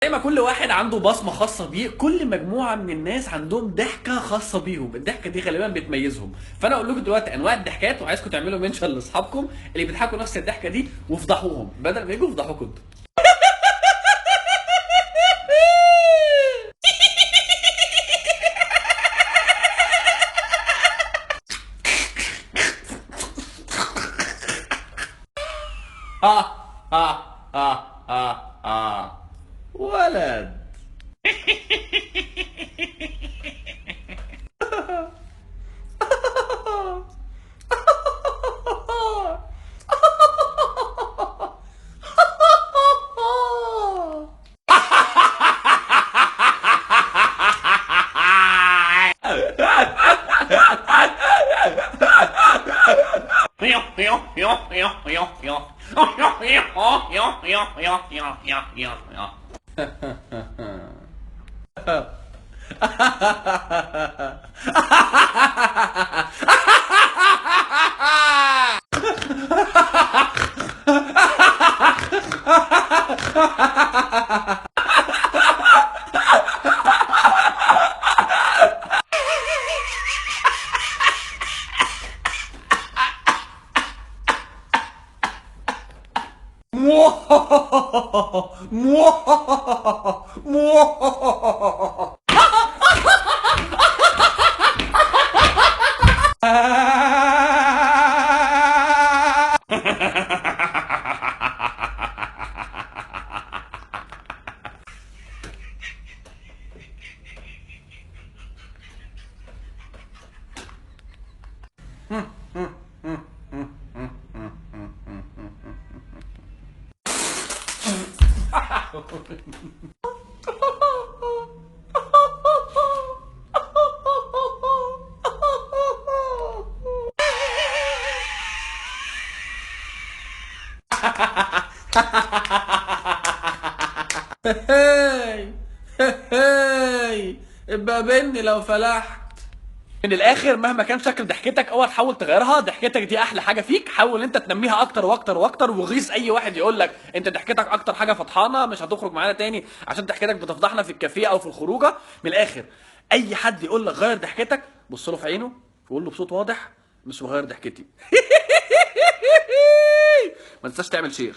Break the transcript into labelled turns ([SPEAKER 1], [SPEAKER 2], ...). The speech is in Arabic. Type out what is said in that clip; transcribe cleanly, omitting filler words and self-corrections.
[SPEAKER 1] زي ما كل واحد عنده بصمة خاصة بيه، كل مجموعة من الناس عندهم ضحكة خاصة بيهم، الضحكة دي غالبا بتميزهم. فأنا أقول لكم دلوقتي أنواع الضحكات، وعايزكم تعملوا منشن لأصحابكم اللي بيضحكوا نفس الضحكة دي وافضحوهم بدل ما يجوا يفضحوكم انتوا. ها ها ها ها ها ولد. هاي هاي ابقى بني لو فلحت. من الاخر، مهما كان شكل ضحكتك اوعى تحاول تغيرها، ضحكتك دي احلى حاجه فيك، حاول انت تنميها اكتر واكتر واكتر، وغيظ اي واحد يقول لك انت ضحكتك اكتر حاجه فطحانه، مش هتخرج معانا تاني عشان ضحكتك بتفضحنا في الكافيه او في الخروجه. من الاخر، اي حد يقول لك غير ضحكتك، بص له في عينه وقول له بصوت واضح مش بغير ضحكتي. ما تنساش تعمل شير.